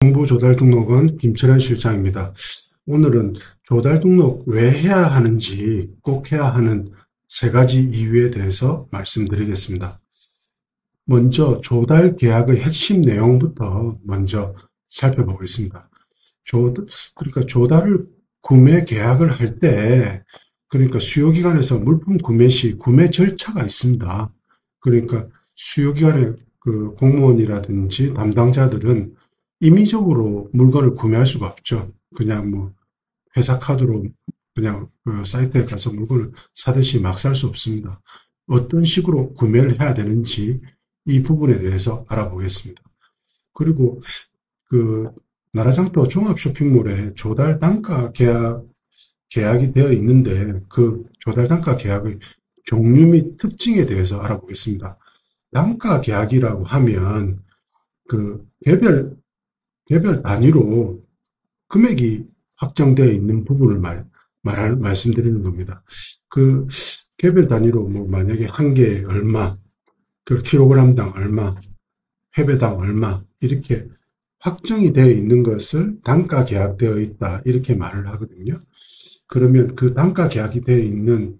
정부조달등록원 김철현 실장입니다. 오늘은 조달등록 왜 해야 하는지, 꼭 해야 하는 세 가지 이유에 대해서 말씀드리겠습니다. 먼저 조달계약의 핵심 내용부터 먼저 살펴보겠습니다. 그러니까 조달을 구매 계약을 할 때, 그러니까 수요기관에서 물품 구매 시 구매 절차가 있습니다. 그러니까 수요기관의 그 공무원이라든지 담당자들은 임의적으로 물건을 구매할 수가 없죠. 그냥 뭐 회사 카드로 그냥 그 사이트에 가서 물건을 사듯이 막 살 수 없습니다. 어떤 식으로 구매를 해야 되는지 이 부분에 대해서 알아보겠습니다. 그리고 그 나라장터 종합쇼핑몰에 조달 단가 계약이 되어 있는데 그 조달 단가 계약의 종류 및 특징에 대해서 알아보겠습니다. 단가 계약이라고 하면 그 개별 단위로 금액이 확정되어 있는 부분을 말씀드리는 겁니다. 그 개별 단위로 뭐 만약에 한 개에 얼마, 그 킬로그램당 얼마, 회배당 얼마 이렇게 확정이 되어 있는 것을 단가 계약되어 있다 이렇게 말을 하거든요. 그러면 그 단가 계약이 되어 있는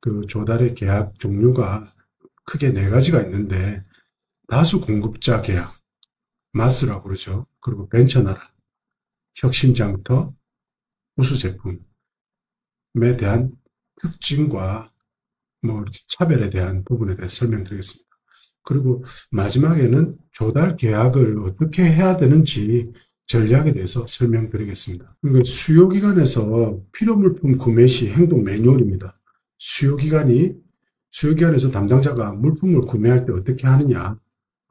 그 조달의 계약 종류가 크게 네 가지가 있는데 다수 공급자 계약, 마스라고 그러죠. 그리고 벤처나라, 혁신장터, 우수제품에 대한 특징과 뭐 이렇게 차별에 대한 부분에 대해서 설명드리겠습니다. 그리고 마지막에는 조달 계약을 어떻게 해야 되는지 전략에 대해서 설명드리겠습니다. 그러니까 수요기관에서 필요물품 구매 시 행동 매뉴얼입니다. 수요기관에서 담당자가 물품을 구매할 때 어떻게 하느냐.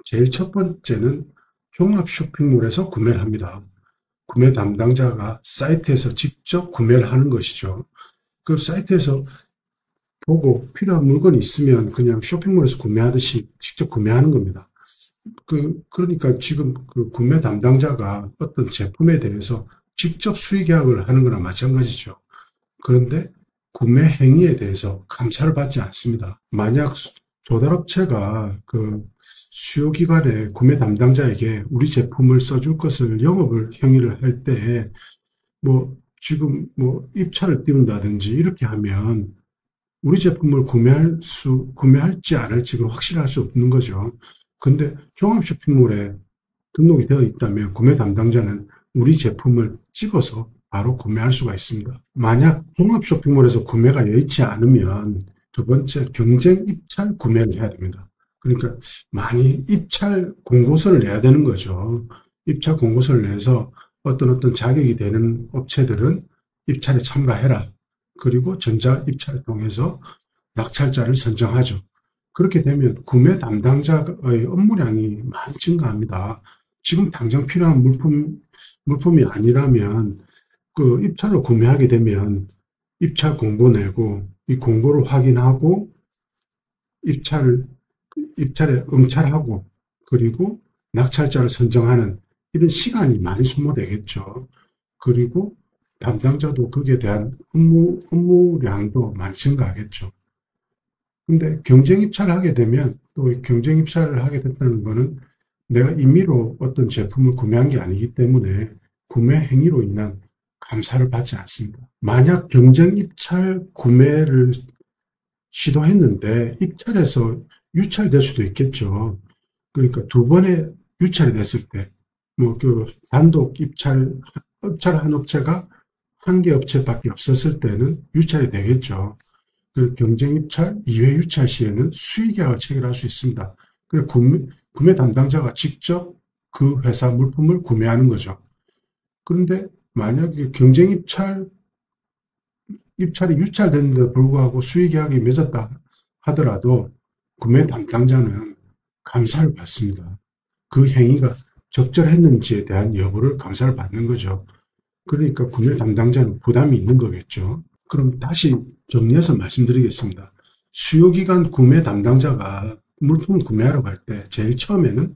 제일 첫 번째는 종합쇼핑몰에서 구매를 합니다. 구매 담당자가 사이트에서 직접 구매를 하는 것이죠. 그 사이트에서 보고 필요한 물건이 있으면 그냥 쇼핑몰에서 구매하듯이 직접 구매하는 겁니다. 그러니까 지금 그 구매 담당자가 어떤 제품에 대해서 직접 수의계약을 하는 거나 마찬가지죠. 그런데 구매 행위에 대해서 감사를 받지 않습니다. 만약 조달업체가 그 수요기관의 구매 담당자에게 우리 제품을 써줄 것을 영업을 행위를 할 때, 뭐, 지금 뭐, 입찰을 띄운다든지 이렇게 하면 우리 제품을 구매할지 안 할지는 확실할 수 없는 거죠. 근데 종합쇼핑몰에 등록이 되어 있다면 구매 담당자는 우리 제품을 찍어서 바로 구매할 수가 있습니다. 만약 종합쇼핑몰에서 구매가 여의치 않으면 두 번째, 경쟁 입찰 구매를 해야 됩니다. 그러니까 많이 입찰 공고서를 내야 되는 거죠. 입찰 공고서를 내서 어떤 자격이 되는 업체들은 입찰에 참가해라. 그리고 전자 입찰을 통해서 낙찰자를 선정하죠. 그렇게 되면 구매 담당자의 업무량이 많이 증가합니다. 지금 당장 필요한 물품이 아니라면 그 입찰로 구매하게 되면 입찰 공고 내고 이 공고를 확인하고 입찰에 응찰하고 그리고 낙찰자를 선정하는 이런 시간이 많이 소모되겠죠. 그리고 담당자도 거기에 대한 업무량도 많이 증가하겠죠. 근데 경쟁 입찰을 하게 되면 또 경쟁 입찰을 하게 됐다는 거는 내가 임의로 어떤 제품을 구매한 게 아니기 때문에 구매 행위로 인한 감사를 받지 않습니다. 만약 경쟁 입찰 구매를 시도했는데 입찰에서 유찰될 수도 있겠죠. 그러니까 두 번의 유찰이 됐을 때, 뭐 그 단독 입찰한 업체가 한 개 업체밖에 없었을 때는 유찰이 되겠죠. 그 경쟁 입찰, 2회 유찰 시에는 수의계약을 체결할 수 있습니다. 그래서 구매 담당자가 직접 그 회사 물품을 구매하는 거죠. 그런데 만약에 경쟁 입찰이 유찰됐는데도 불구하고 수의계약이 맺었다 하더라도 구매 담당자는 감사를 받습니다. 그 행위가 적절했는지에 대한 여부를 감사를 받는 거죠. 그러니까 구매 담당자는 부담이 있는 거겠죠. 그럼 다시 정리해서 말씀드리겠습니다. 수요기관 구매 담당자가 물품을 구매하러 갈 때 제일 처음에는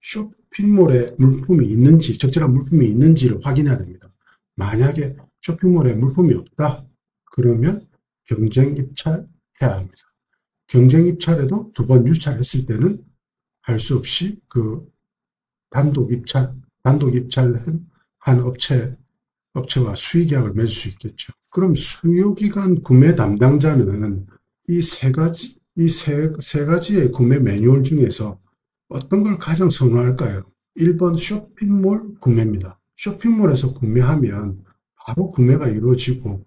쇼핑몰에 물품이 있는지, 적절한 물품이 있는지를 확인해야 됩니다. 만약에 쇼핑몰에 물품이 없다, 그러면 경쟁 입찰해야 합니다. 경쟁 입찰에도 두 번 유찰했을 때는 할 수 없이 그 단독 입찰, 단독 입찰한 업체와 수의계약을 맺을 수 있겠죠. 그럼 수요기간 구매 담당자는 이 세 가지의 구매 매뉴얼 중에서 어떤 걸 가장 선호할까요? 1번 쇼핑몰 구매입니다. 쇼핑몰에서 구매하면 바로 구매가 이루어지고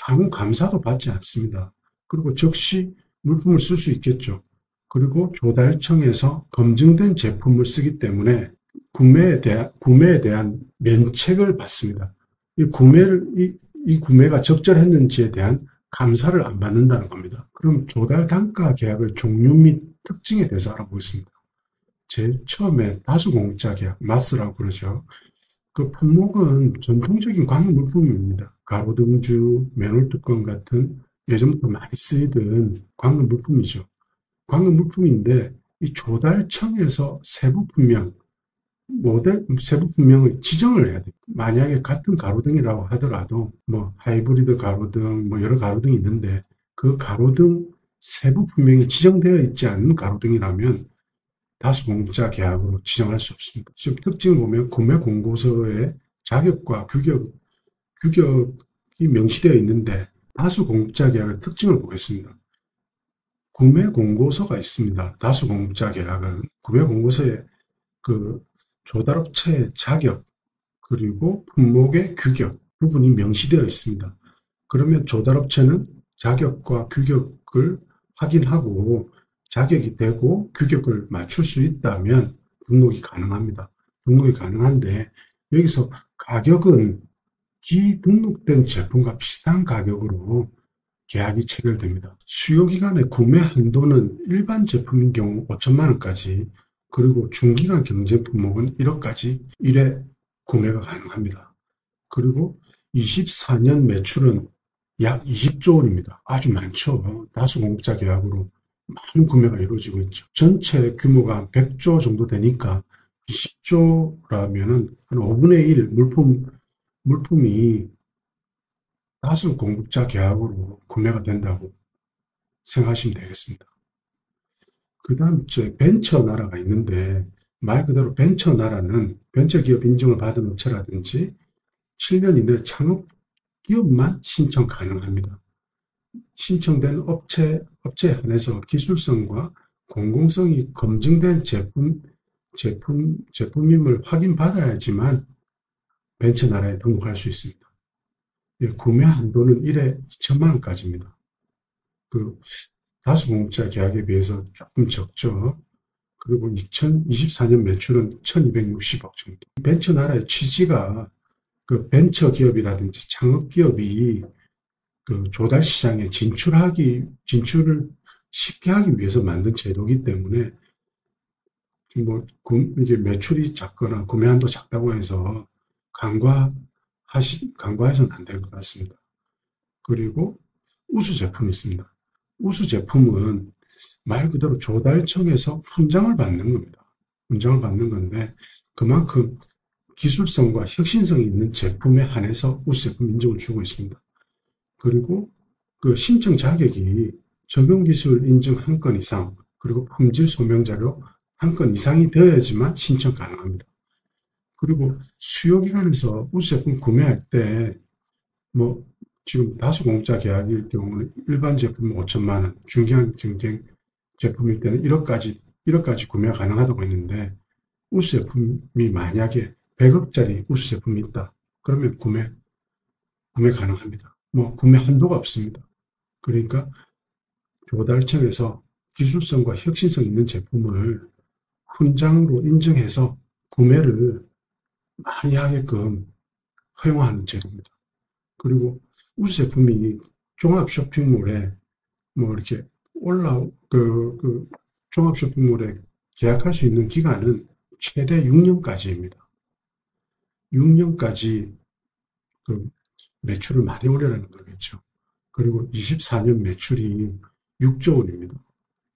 향후 감사도 받지 않습니다. 그리고 즉시 물품을 쓸 수 있겠죠. 그리고 조달청에서 검증된 제품을 쓰기 때문에 구매에 대한 면책을 받습니다. 이 구매가 적절했는지에 대한 감사를 안 받는다는 겁니다. 그럼 조달 단가 계약의 종류 및 특징에 대해서 알아보겠습니다. 제일 처음에 다수공짜 계약, 마스라고 그러죠. 그 품목은 전통적인 광학 물품입니다. 가로등주, 맨홀 뚜껑 같은 예전부터 많이 쓰이던 광학 물품이죠. 광학 물품인데 이 조달청에서 세부 분명을 지정을 해야 돼요. 만약에 같은 가로등이라고 하더라도 뭐 하이브리드 가로등, 뭐 여러 가로등이 있는데 그 가로등 세부 분명히 지정되어 있지 않은 가로등이라면 다수공짜 계약으로 지정할 수 없습니다. 지금 특징을 보면 구매 공고서에 자격과 규격이 명시되어 있는데 다수공짜 계약의 특징을 보겠습니다. 구매 공고서가 있습니다. 다수공짜 계약은 구매 공고서에 그 조달업체의 자격 그리고 품목의 규격 부분이 명시되어 있습니다. 그러면 조달업체는 자격과 규격을 확인하고 자격이 되고 규격을 맞출 수 있다면 등록이 가능합니다. 등록이 가능한데 여기서 가격은 기등록된 제품과 비슷한 가격으로 계약이 체결됩니다. 수요기간의 구매 한도는 일반 제품인 경우 5천만 원까지 그리고 중기간 경제 품목은 1억까지 1회 구매가 가능합니다. 그리고 24년 매출은 약 20조 원입니다. 아주 많죠. 다수공급자 계약으로 많은 구매가 이루어지고 있죠. 전체 규모가 100조 정도 되니까 20조라면은 한 5분의 1 물품이 다수공급자 계약으로 구매가 된다고 생각하시면 되겠습니다. 그 다음 벤처 나라가 있는데 말 그대로 벤처 나라는 벤처기업 인증을 받은 업체라든지 7년 이내 창업 기업만 신청 가능합니다. 신청된 업체에 한해서 기술성과 공공성이 검증된 제품임을 확인받아야지만 벤처 나라에 등록할 수 있습니다. 구매 한도는 1회 2천만 원까지입니다. 그 다수공급자 계약에 비해서 조금 적죠. 그리고 2024년 매출은 1260억 정도. 벤처 나라의 취지가 그 벤처 기업이라든지 창업 기업이 그 조달 시장에 진출을 쉽게 하기 위해서 만든 제도이기 때문에 뭐 이제 매출이 작거나 구매 한도 작다고 해서 간과해서는 안 될 것 같습니다. 그리고 우수 제품이 있습니다. 우수 제품은 말 그대로 조달청에서 훈장을 받는 겁니다. 훈장을 받는 건데 그만큼 기술성과 혁신성이 있는 제품에 한해서 우수 제품 인정을 주고 있습니다. 그리고 그 신청 자격이 적용기술 인증 한 건 이상 그리고 품질 소명자료 한 건 이상이 되어야지만 신청 가능합니다. 그리고 수요기관에서 우수 제품 구매할 때 뭐 지금 다수공급자 계약일 경우는 일반 제품은 5천만 원, 중기간 경쟁 제품일 때는 1억까지 구매가 가능하다고 했는데 우수 제품이 만약에 100억짜리 우수 제품이 있다. 그러면 구매 가능합니다. 뭐 구매 한도가 없습니다. 그러니까 조달청에서 기술성과 혁신성 있는 제품을 훈장으로 인증해서 구매를 많이 하게끔 허용하는 제도입니다. 그리고 우수 제품이 종합 쇼핑몰에 뭐 이렇게 종합 쇼핑몰에 계약할 수 있는 기간은 최대 6년까지입니다. 6년까지 그 매출을 많이 올리라는 거겠죠. 그리고 24년 매출이 6조 원입니다.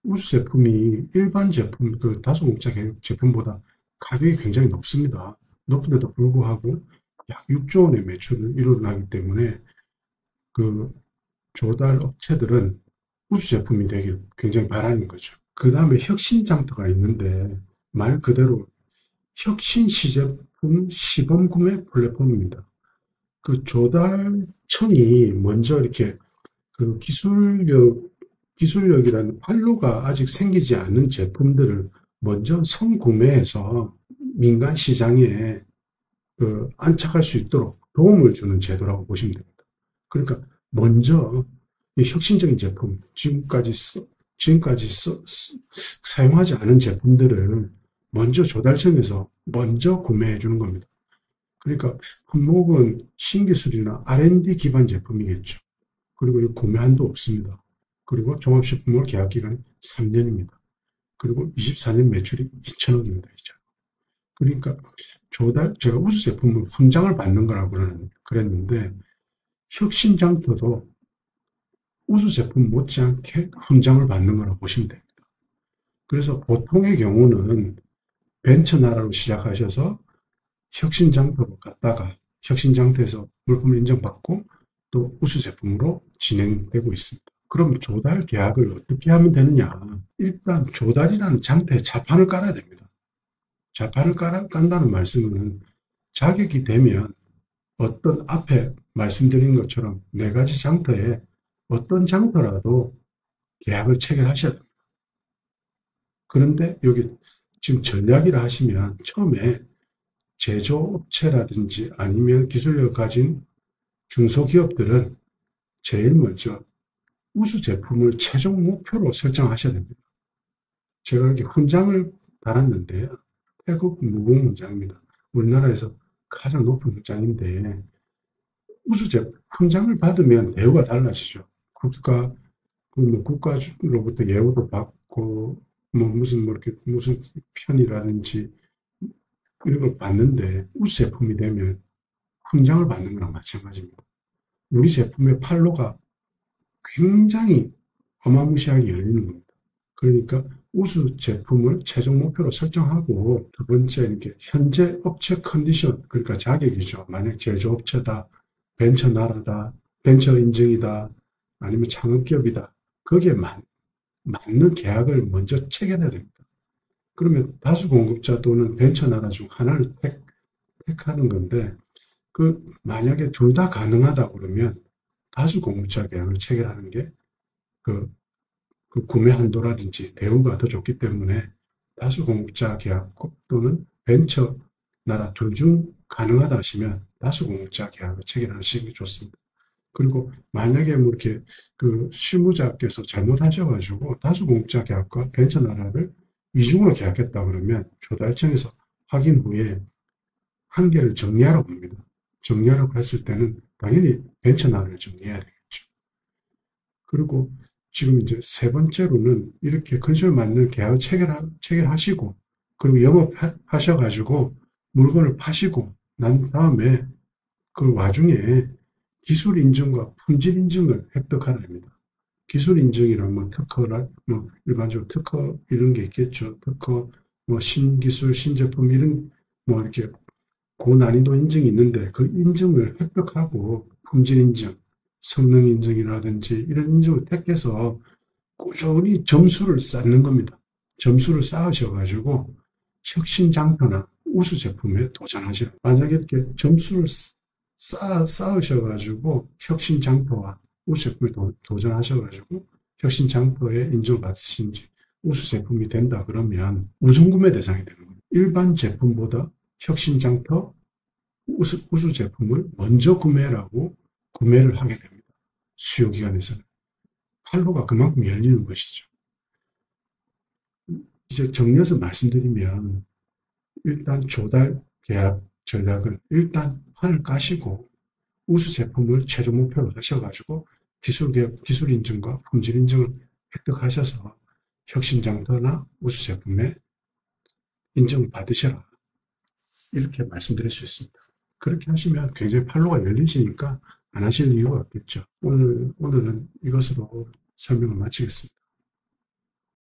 우수 제품이 일반 제품, 그 다수공급자 제품보다 가격이 굉장히 높습니다. 높은데도 불구하고 약 6조 원의 매출을 이뤄나기 때문에 그 조달 업체들은 우수 제품이 되길 굉장히 바라는 거죠. 그 다음에 혁신 장터가 있는데 말 그대로 혁신 시제품 시범 구매 플랫폼입니다. 그 조달청이 먼저 이렇게 그 기술력이라는 판로가 아직 생기지 않은 제품들을 먼저 선구매해서 민간 시장에 안착할 수 있도록 도움을 주는 제도라고 보시면 됩니다. 그러니까 먼저 이 혁신적인 제품, 지금까지 사용하지 않은 제품들을 먼저 조달청에서 먼저 구매해 주는 겁니다. 그러니까 품목은 신기술이나 R&D 기반 제품이겠죠. 그리고 이 구매 한도 없습니다. 그리고 종합식품몰 계약 기간이 3년입니다. 그리고 24년 매출이 2천억입니다. 그러니까 제가 우수 제품을 훈장을 받는 거라고 그랬는데, 혁신장터도 우수 제품 못지않게 훈장을 받는 거라고 보시면 됩니다. 그래서 보통의 경우는 벤처 나라로 시작하셔서 혁신장터로 갔다가 혁신장터에서 물품을 인정받고 또 우수 제품으로 진행되고 있습니다. 그럼 조달 계약을 어떻게 하면 되느냐? 일단 조달이라는 장터에 자판을 깔아야 됩니다. 자판을 깐다는 말씀은 자격이 되면 어떤 앞에 말씀드린 것처럼 4가지 장터에 어떤 장터라도 계약을 체결하셔야 됩니다. 그런데 여기 지금 전략이라 하시면 처음에 제조업체라든지 아니면 기술력을 가진 중소기업들은 제일 먼저 우수 제품을 최종 목표로 설정하셔야 됩니다. 제가 이렇게 훈장을 달았는데요. 태국 무공 훈장입니다. 우리나라에서 가장 높은 훈장인데, 우수 제품 훈장을 받으면 대우가 달라지죠. 국가로부터 예우도 받고, 무슨 편이라든지 이런 걸 받는데, 우수 제품이 되면 훈장을 받는 거랑 마찬가지입니다. 우리 제품의 판로가 굉장히 어마무시하게 열리는 겁니다. 그러니까 우수 제품을 최종 목표로 설정하고, 두 번째 이렇게 현재 업체 컨디션, 그러니까 자격이죠. 만약 제조업체다, 벤처 나라다, 벤처 인증이다, 아니면 창업기업이다. 거기에 맞는 계약을 먼저 체결해야 됩니다. 그러면 다수 공급자 또는 벤처 나라 중 하나를 택하는 건데, 만약에 둘 다 가능하다 그러면 다수 공급자 계약을 체결하는 게 그 구매 한도라든지 대우가 더 좋기 때문에 다수 공급자 계약 또는 벤처 나라 둘 중 가능하다 하시면 다수 공급자 계약을 체결하시는 게 좋습니다. 그리고 만약에 이렇게 실무자께서 잘못하셔가지고 다수 공급자 계약과 벤처 나라를 이중으로 계약했다 그러면 조달청에서 확인 후에 한 개를 정리하라고 합니다. 정리하라고 했을 때는 당연히 벤처 나라를 정리해야 되겠죠. 그리고 지금 이제 세 번째로는 이렇게 컨디션을 맞는 계약을 체결하시고, 그리고 영업하셔가지고 물건을 파시고 난 다음에 그 와중에 기술 인증과 품질 인증을 획득하라 합니다. 기술 인증이란 특허라, 일반적으로 특허 이런 게 있겠죠. 특허, 신기술, 신제품 이런 이렇게 고난이도 인증이 있는데 그 인증을 획득하고 품질 인증, 성능 인증이라든지 이런 인증을 택해서 꾸준히 점수를 쌓는 겁니다. 점수를 쌓으셔가지고 혁신장터나 우수 제품에 도전하시라. 만약에 이렇게 점수를 쌓으셔가지고 혁신장터와 우수 제품에 도전하셔가지고 혁신장터에 인정을 받으신지 우수 제품이 된다 그러면 우선구매 대상이 되는 겁니다. 일반 제품보다 혁신장터 우수 제품을 먼저 구매라고 구매를 하게 됩니다. 수요기관에서는. 판로가 그만큼 열리는 것이죠. 이제 정리해서 말씀드리면, 일단 조달 계약 전략을 일단 판을 까시고 우수 제품을 최종 목표로 하셔가지고 기술 인증과 품질 인증을 획득하셔서 혁신장터나 우수 제품에 인증을 받으셔라. 이렇게 말씀드릴 수 있습니다. 그렇게 하시면 굉장히 판로가 열리시니까 안 하실 이유가 없겠죠. 오늘은 이것으로 설명을 마치겠습니다.